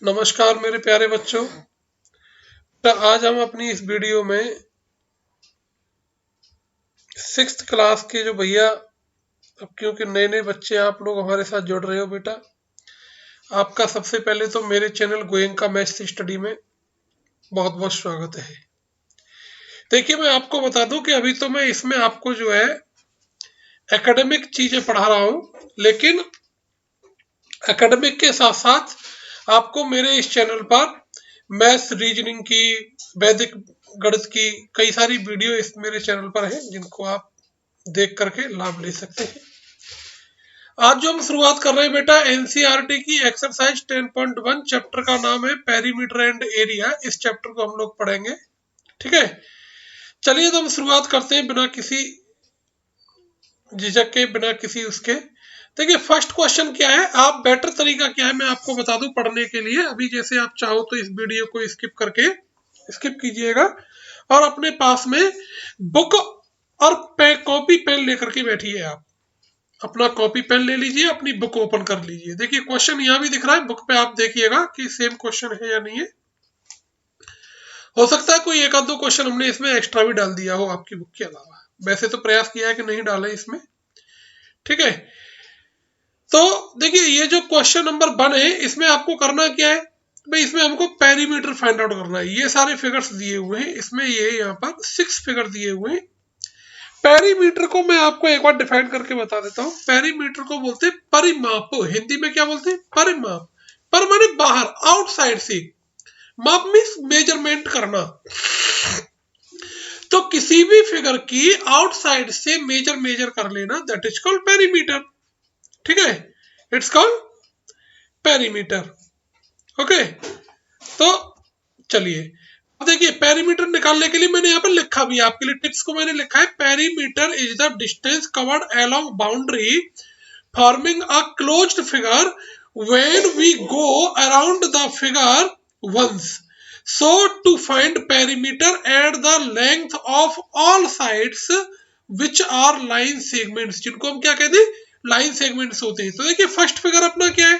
नमस्कार मेरे प्यारे बच्चों। तो आज हम अपनी इस वीडियो में 6th क्लास के जो भैया, अब क्योंकि नए नए बच्चे आप लोग हमारे साथ जुड़ रहे हो बेटा, आपका सबसे पहले तो मेरे चैनल गोइंग का मैथ्स स्टडी में बहुत बहुत स्वागत है। देखिए, मैं आपको बता दूं कि अभी तो मैं इसमें आपको जो है एकेडमिक चीजें पढ़ा रहा हूं, लेकिन एकेडमिक के साथ साथ आपको मेरे इस चैनल पर मैथ्स, रीजनिंग की, वैदिक गणित की कई सारी वीडियो इस मेरे चैनल पर हैं, जिनको आप देख करके लाभ ले सकते हैं। आज जो हम शुरुआत कर रहे हैं बेटा, एनसीईआरटी की एक्सरसाइज 10.1 चैप्टर का नाम है पेरीमीटर एंड एरिया। इस चैप्टर को हम लोग पढ़ेंगे, ठीक है। चलिए तो हम शुरुआत करते हैं बिना किसी झिझक के, बिना किसी उसके। देखिए, फर्स्ट क्वेश्चन क्या है, आप बेटर तरीका क्या है मैं आपको बता दूं पढ़ने के लिए। अभी जैसे आप चाहो तो इस वीडियो को स्किप कीजिएगा और अपने पास में बुक और कॉपी पेन लेकर के बैठिए। आप अपना कॉपी पेन ले लीजिए, अपनी बुक ओपन कर लीजिए। देखिए, क्वेश्चन यहाँ भी दिख रहा है, बुक पे आप देखिएगा कि सेम क्वेश्चन है या नहीं है। हो सकता है कोई एक आध दो क्वेश्चन हमने इसमें एक्स्ट्रा भी डाल दिया हो आपकी बुक के अलावा। वैसे तो प्रयास किया है कि नहीं डाले इसमें, ठीक है। तो देखिए, ये जो क्वेश्चन नंबर 1 है, इसमें आपको करना क्या है भाई, इसमें हमको पेरीमीटर फाइंड आउट करना है। ये सारे फिगर्स दिए हुए हैं, इसमें ये यहाँ पर 6 फिगर दिए हुए हैं। पेरीमीटर को मैं आपको एक बार डिफाइन करके बता देता हूँ। पेरीमीटर को बोलते हैं परिमाप। हिंदी में क्या बोलते हैं? परिमाप। पर माने बाहर, आउटसाइड से। माप मीन्स मेजरमेंट करना। तो किसी भी फिगर की आउटसाइड से मेजर कर लेना, दैट इज कॉल्ड पेरीमीटर, ठीक है। It's called perimeter, okay. तो चलिए, अब देखिए, पेरीमीटर निकालने के लिए मैंने यहाँ पर लिखा भी, आपके लिए टिप्स को मैंने लिखा है, perimeter is the distance covered along boundary forming a closed figure when we go around the figure once. So to find perimeter add the length of all sides which are line segments, जिनको हम क्या कहते हैं? Line segments होते हैं। तो देखिए, first figure अपना क्या है?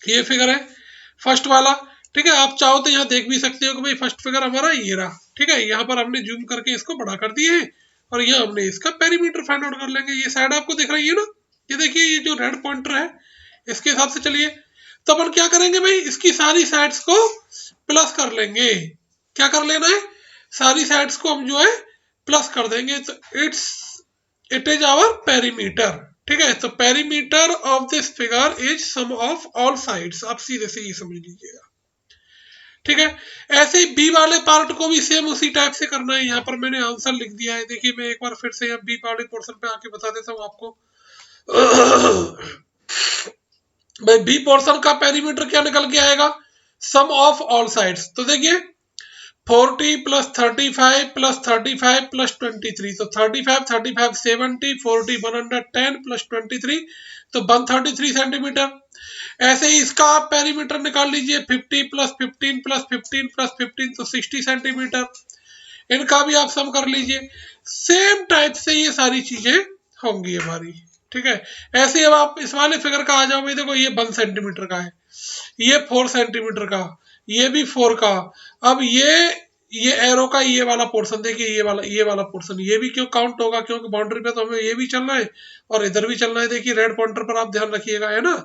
ये फिगर है फर्स्ट वाला, ठीक है। आप चाहो तो यहाँ देख भी सकते हो कि भाई फर्स्ट फिगर हमारा ये रहा, ठीक है। यहाँ पर हमने जूम करके इसको बड़ा कर दिए है और यहाँ हमने इसका पेरीमीटर फाइंड आउट कर लेंगे। ये साइड आपको दिख रही है ना, ये देखिए, ये जो रेड पॉइंटर है, इसके हिसाब से चलिए। तो अपन क्या करेंगे भाई, इसकी सारी साइड्स को प्लस कर लेंगे। क्या कर लेना है? सारी साइड्स को हम जो है प्लस कर देंगे। तो इट इज आवर पेरीमीटर, ठीक है। तो perimeter of this figure is sum of all sides. आप सीधे से ये समझ लीजिएगा, ठीक है। ऐसे ही बी वाले पार्ट को भी सेम उसी टाइप से करना है। यहाँ पर मैंने आंसर लिख दिया है। देखिए, मैं एक बार फिर से यहाँ बी वाले पोर्शन पे आके बता देता हूँ आपको। भाई, बी पोर्शन का पेरीमीटर क्या निकल के आएगा? सम ऑफ ऑल साइड्स। तो देखिए, 40 प्लस 35 प्लस 35 प्लस 23, तो 35 35 70, 40 110 प्लस 23, तो 133 सेंटीमीटर। ऐसे ही इसका आप पेरीमीटर निकाल लीजिए, 50 प्लस 15 प्लस 15 प्लस 15, तो 60 सेंटीमीटर। इनका भी आप सम कर लीजिए। सेम टाइप से ये सारी चीजें होंगी हमारी, ठीक है। ऐसे अब आप इस वाले फिगर का आ जाओ भाई, देखो ये 1 सेंटीमीटर का है, ये 4 सेंटीमीटर का, ये भी 4 का। अब ये एरो का ये वाला पोर्शन देखिए, ये वाला पोर्शन, ये भी क्यों काउंट होगा? क्योंकि बाउंड्री पे तो हमें ये भी चलना है और इधर भी चलना है। देखिए, रेड पॉइंटर पर आप ध्यान रखिएगा, है ना।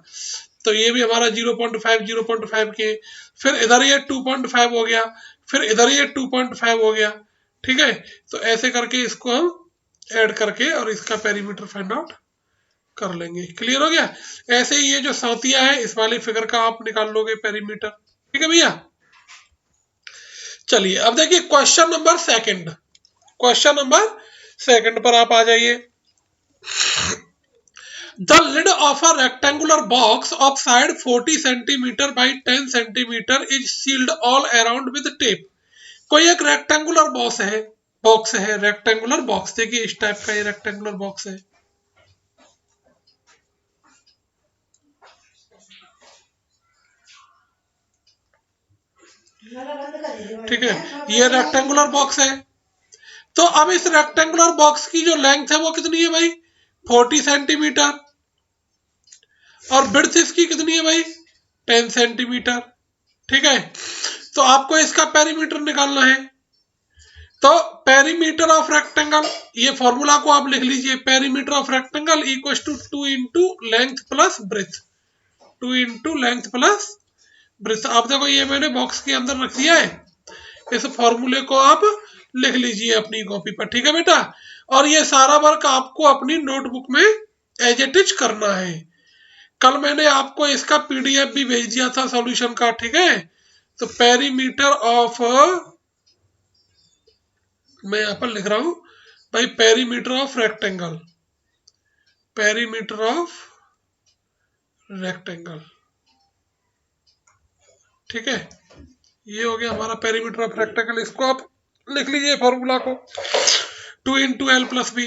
तो ये भी हमारा 0.5 के, फिर इधर ये 2.5 हो गया, फिर इधर ये 2.5 हो गया, ठीक है। तो ऐसे करके इसको हम ऐड करके और इसका पेरीमीटर फाइंड आउट कर लेंगे। क्लियर हो गया? ऐसे ही ये जो सातिया है, इस वाले फिगर का आप निकाल लोगे पेरीमीटर, ठीक है भैया। चलिए, अब देखिए question number second. Question number second पर आप आ जाइए। The lid of a rectangular box of side 40 cm by 10 cm is sealed all around with tape. कोई एक रेक्टेंगुलर बॉक्स है रेक्टेंगुलर बॉक्स। देखिए, इस टाइप का ये रेक्टेंगुलर बॉक्स है, ठीक है। ये रेक्टेंगुलर बॉक्स है। तो अब इस रेक्टेंगुलर बॉक्स की जो लेंथ है वो कितनी है भाई? 40 सेंटीमीटर। और विड्थ इसकी कितनी है भाई? 10 सेंटीमीटर। ठीक है, तो आपको इसका पेरीमीटर निकालना है। तो पेरीमीटर ऑफ रेक्टेंगल, ये फॉर्मूला को आप लिख लीजिए, perimeter of rectangle equal to 2 into length plus breadth, 2 into length plus breadth. आप देखो ये मैंने बॉक्स के अंदर रख दिया है, इस फॉर्मूले को आप लिख लीजिए अपनी कॉपी पर। ठीक है बेटा, और ये सारा वर्क आपको अपनी नोटबुक में एज इट इज करना है। कल मैंने आपको इसका पीडीएफ भी भेज दिया था सॉल्यूशन का। ठीक है, तो पेरीमीटर ऑफ, मैं यहाँ पर लिख रहा हूं भाई, perimeter of rectangle, perimeter of rectangle. ठीक है, ये हो गया हमारा पेरीमीटर ऑफ रेक्टेंगल। इसको आप लिख लीजिए फॉर्मूला को, 2 इंटू एल प्लस बी,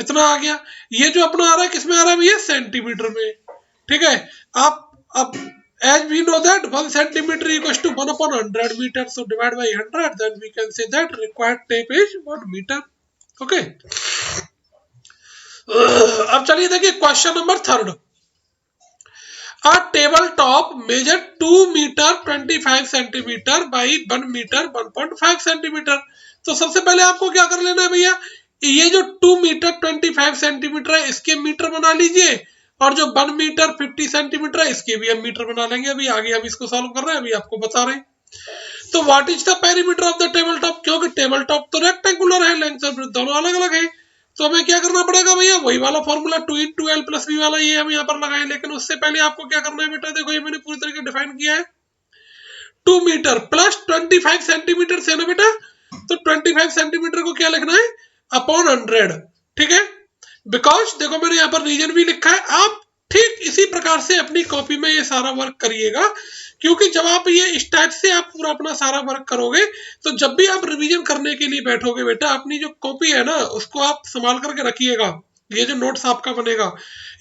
इतना आ गया। ये जो अपना आ रहा है किसमें आ रहा है भैया, सेंटीमीटर में। ठीक है, आप अब as we know that 1 centimeter equals to 1 upon 100 meter, so divide by 100, then we can say that required tape is 1 meter. Okay. अब चलिए देखिए question number 3। A table top measure 2 meter 25 centimeter by 1 meter 1.5 centimeter। तो सबसे पहले आपको क्या कर लेना है भैया, ये जो 2 मीटर 25 सेंटीमीटर है इसके मीटर बना लीजिए, और जो 1 मीटर 50 सेंटीमीटर है इसके भी हम मीटर बना लेंगे। अभी आगे हम इसको सॉल्व कर रहे हैं, अभी आपको बता रहे हैं। तो what is the perimeter of the table top, क्योंकि टेबल टॉप तो रेक्टेंगुलर है, लेंथ और ब्रेथ दोनों अलग अलग है, तो हमें क्या करना पड़ेगा भैया, वही वाला formula 2 into L plus B वाला, ये हम यहाँ पर लगाए। लेकिन उससे पहले आपको क्या करना है बेटा, देखो ये मैंने पूरी तरीके डिफाइन किया है, 2 मीटर प्लस 25 सेंटीमीटर से ना बेटा, तो 25 सेंटीमीटर को क्या लिखना है, अपॉन 100। ठीक है, बिकॉज देखो मैंने यहाँ पर रीजन भी लिखा है। आप ठीक इसी प्रकार से अपनी कॉपी में ये सारा वर्क करिएगा, क्योंकि जब आप ये इस टाइप से आप पूरा अपना सारा वर्क करोगे, तो जब भी आप रिवीजन करने के लिए बैठोगे बेटा, अपनी जो कॉपी है ना उसको आप संभाल करके रखिएगा। ये जो नोट्स आपका बनेगा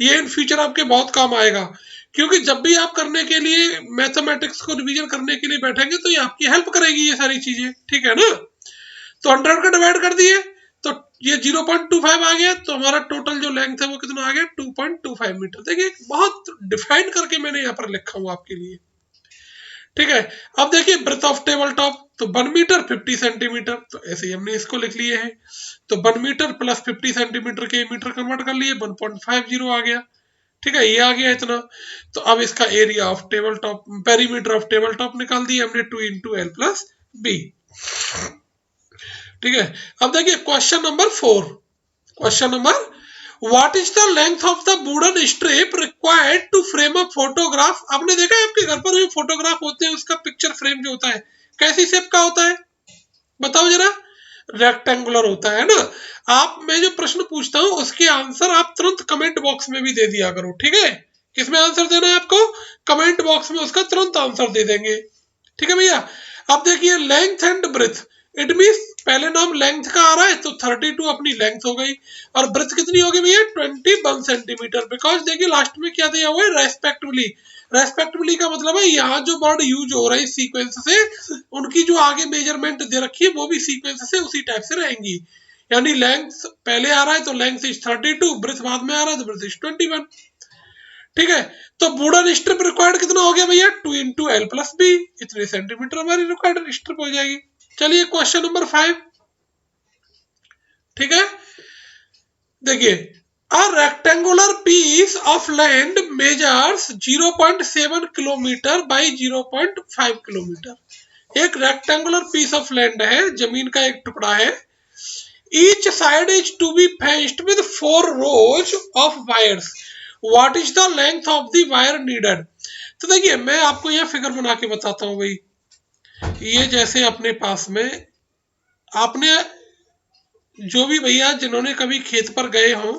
ये इन फ्यूचर आपके बहुत काम आएगा, क्योंकि जब भी आप करने के लिए मैथमेटिक्स को रिवीजन करने के लिए बैठेंगे तो ये आपकी हेल्प करेगी ये सारी चीजें। ठीक है ना, तो 100 का डिवाइड कर दिए तो ये 0.25 आ गया, तो हमारा टोटल जो लेंथ है वो कितना आ गया, 2.25 मीटर। देखिए बहुत डिफाइन करके मैंने यहाँ पर लिखा हूँ आपके लिए। ठीक है, अब देखिए ब्रेथ ऑफ टेबल टॉप, तो 1 मीटर 50 सेंटीमीटर, तो ऐसे ही हमने इसको लिख लिए हैं। तो 1 मीटर प्लस 50 सेंटीमीटर के मीटर कन्वर्ट कर लिए, 1.50 आ गया। ठीक है, ये आ गया इतना। तो अब इसका area of table top, perimeter of table top निकाल दिया हमने, 2 इंटू एल प्लस बी। ठीक है, अब देखिए question number 4। Question number, what is the length of the wooden strip required to frame a photograph. आपने देखा है आपके घर पर जो फोटोग्राफ होते हैं उसका पिक्चर फ्रेम जो होता है कैसी शेप का होता है, बताओ जरा, रेक्टेंगुलर होता है ना। आप, मैं जो प्रश्न पूछता हूं उसके आंसर आप तुरंत कमेंट बॉक्स में भी दे दिया करो। ठीक है, किसमें आंसर देना है आपको, कमेंट बॉक्स में उसका तुरंत आंसर दे देंगे। ठीक है भैया, अब देखिए length and breadth, it means पहले नाम लेंथ का आ रहा है तो 32 अपनी लेंथ हो गई, और ब्रेथ कितनी होगी भैया, 21 सेंटीमीटर। बिकॉज देखिए लास्ट में क्या दिया हुआ है, रेस्पेक्टिवली। रेस्पेक्टिवली का मतलब है यहाँ जो वर्ड यूज हो रहा है सीक्वेंस से, उनकी जो आगे मेजरमेंट दे रखी है वो भी सीक्वेंस से उसी टाइप से रहेंगी। यानी लेंथ पहले आ रहा है तो लेंथ इज 32, ब्रेथ बाद में आ रहा है तो ब्रेथ इज 21। ठीक है, तो वुडन स्ट्रिप रिक्वायर्ड कितना हो गया भैया, 2 इंटू एल प्लस बी, इतने सेंटीमीटर हमारी रिक्वायर्ड स्ट्रिप हो जाएगी। चलिए क्वेश्चन नंबर 5। ठीक है, देखिए, a rectangular piece of land measures 0.7 kilometre by 0.5 kilometre. एक रेक्टेंगुलर पीस ऑफ लैंड है, जमीन का एक टुकड़ा है। Each side is to be fenced with 4 rows of wires. What is the length of the wire needed. तो देखिए मैं आपको यह फिगर बना के बताता हूं भाई। ये जैसे अपने पास में आपने जो भी भैया जिन्होंने कभी खेत पर गए हो,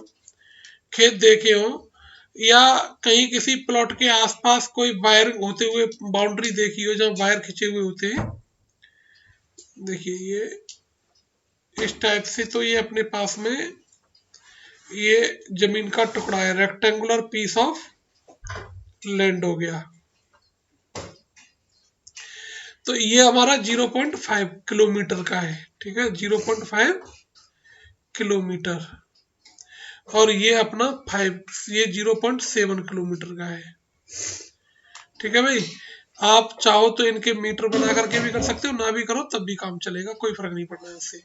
खेत देखे हो, या कहीं किसी प्लॉट के आसपास कोई वायर होते हुए बाउंड्री देखी हो जहाँ वायर खिंचे हुए होते हैं, देखिए ये इस टाइप से, तो ये अपने पास में ये जमीन का टुकड़ा है, रेक्टेंगुलर पीस ऑफ लैंड हो गया। तो ये हमारा 0.5 किलोमीटर का है। ठीक है, 0.5 किलोमीटर, और ये अपना 5, ये 0.7 किलोमीटर का है। ठीक है भाई, आप चाहो तो इनके मीटर बना करके भी कर सकते हो, ना भी करो तब भी काम चलेगा, कोई फर्क नहीं पड़ना है इससे।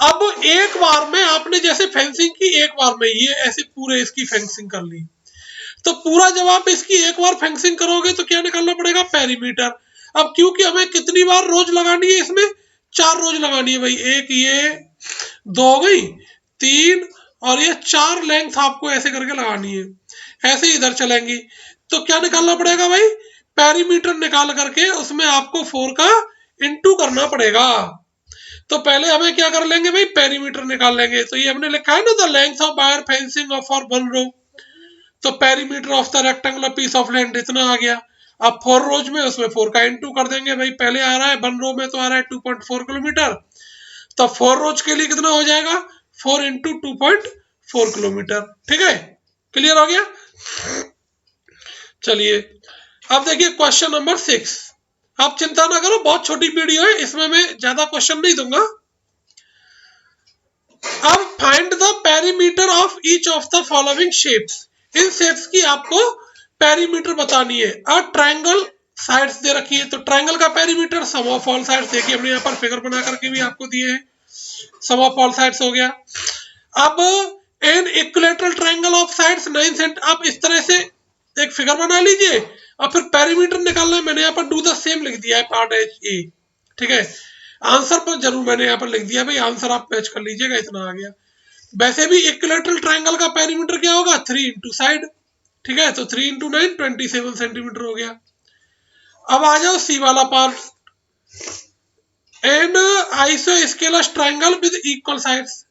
अब एक बार में आपने जैसे फेंसिंग की, एक बार में ये ऐसे पूरे इसकी फेंसिंग कर ली, तो पूरा जब आप इसकी एक बार फेंसिंग करोगे तो क्या निकालना पड़ेगा, पेरीमीटर। अब क्योंकि हमें कितनी बार रोज लगानी है इसमें, 4 रोज लगानी है भाई, एक ये 2 हो गई, 3 और ये 4 लेंथ आपको ऐसे करके लगानी है, ऐसे ही इधर चलेंगी। तो क्या निकालना पड़ेगा भाई, पेरीमीटर निकाल करके उसमें आपको 4 का इंटू करना पड़ेगा। तो पहले हमें क्या कर लेंगे भाई, पेरीमीटर निकाल लेंगे। तो ये हमने लिखा है ना, the length of wire fencing of for 1 row, तो perimeter of the rectangular piece of land इतना आ गया। अब 4 रोज में उसमें 4 का इंटू कर देंगे भाई, पहले आ रहा है 1 रो में तो आ रहा है 2.4 किलोमीटर, तो 4 रोज के लिए कितना हो जाएगा, 4 इंटू 2.4 किलोमीटर। ठीक है, क्लियर हो गया। चलिए अब देखिए क्वेश्चन नंबर 6। आप चिंता ना करो, बहुत छोटी वीडियो है, इसमें मैं ज्यादा क्वेश्चन नहीं दूंगा। अब find the perimeter of each of the following shapes, in shapes की आपको पेरीमीटर बतानी है। अब ट्रायंगल साइड्स दे रखी है, तो ट्रायंगल का perimeter sum of all sides, देखिए हमने यहाँ पर फिगर बना करके भी आपको दिए हैं, सम ऑफ ऑल साइड्स हो गया। अब an equilateral triangle of sides 9 cent, आप इस तरह से एक फिगर बना लीजिए और फिर पेरीमीटर निकालना है। मैंने यहाँ पर डू द सेम लिख दिया है, पार्ट एच ए। ठीक है, आंसर पर जरूर मैंने यहाँ पर लिख दिया भाई, आंसर आप मैच कर लीजिएगा, इतना आ गया। वैसे भी इक्विलेटरल ट्रायंगल का पेरीमीटर क्या होगा, 3 इंटू साइड। ठीक है, तो 3 इंटू 9 27 सेंटीमीटर हो गया। अब आ जाओ सी वाला part, an isosceles triangle with equal sides.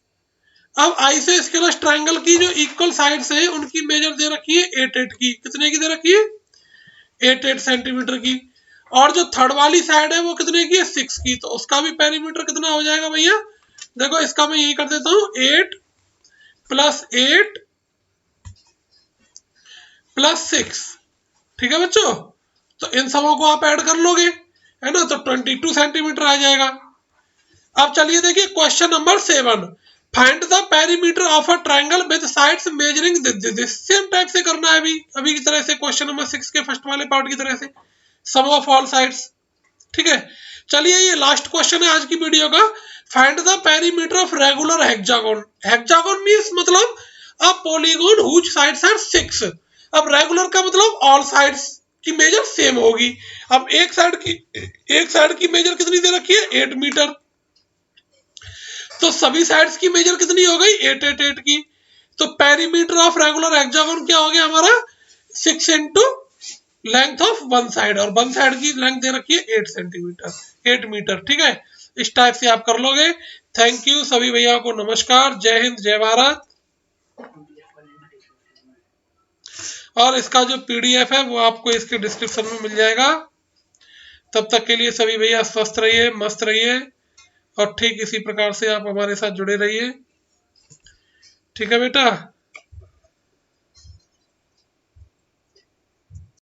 अब आइसोस्केलस ट्रायंगल की जो इक्वल साइड्स हैं उनकी मेजर दे रखी है 8 की, कितने की दे रखी है, 8 सेंटीमीटर की। और जो थर्ड वाली साइड है वो कितने की है, 6 की, तो उसका भी पेरीमीटर कितना हो जाएगा भैया, देखो इसका मैं यही कर देता हूँ, 8 + 8 + 6। ठीक है बच्चों, तो इन सबों को आप ऐड कर लोगे, है ना, तो 22 सेंटीमीटर आ जाएगा। अब चलिए देखिए question number 7, find the perimeter of a triangle with sides measuring this. Same type से करना है अभी की तरह से, क्वेश्चन नंबर 6 के फर्स्ट वाले पार्ट की तरह से, सम ऑफ ऑल साइड्स। ठीक है, चलिए ये लास्ट क्वेश्चन है आज की वीडियो का, find the perimeter of regular hexagon. Hexagon means मतलब a polygon whose sides are 6। अब रेगुलर का मतलब ऑल साइड्स की मेजर सेम होगी। अब एक साइड की मेजर कितनी दे रखी है, 8 मीटर, तो सभी साइड्स की मेजर कितनी हो गई, 8 8 8 की। तो पेरीमीटर ऑफ रेगुलर हेक्सागोन क्या हो गया हमारा, 6 into length of one side, और वन साइड की लेंथ दे रखी है 8 सेंटीमीटर, 8 मीटर। ठीक है, इस टाइप से आप कर लोगे। थैंक यू सभी भैया को, नमस्कार, जय हिंद, जय भारत। और इसका जो पीडीएफ है वो आपको इसके डिस्क्रिप्शन में मिल जाएगा। तब तक के लिए सभी भैया स्वस्थ रहिए, मस्त रहिए, और ठीक इसी प्रकार से आप हमारे साथ जुड़े रहिए। ठीक है बेटा।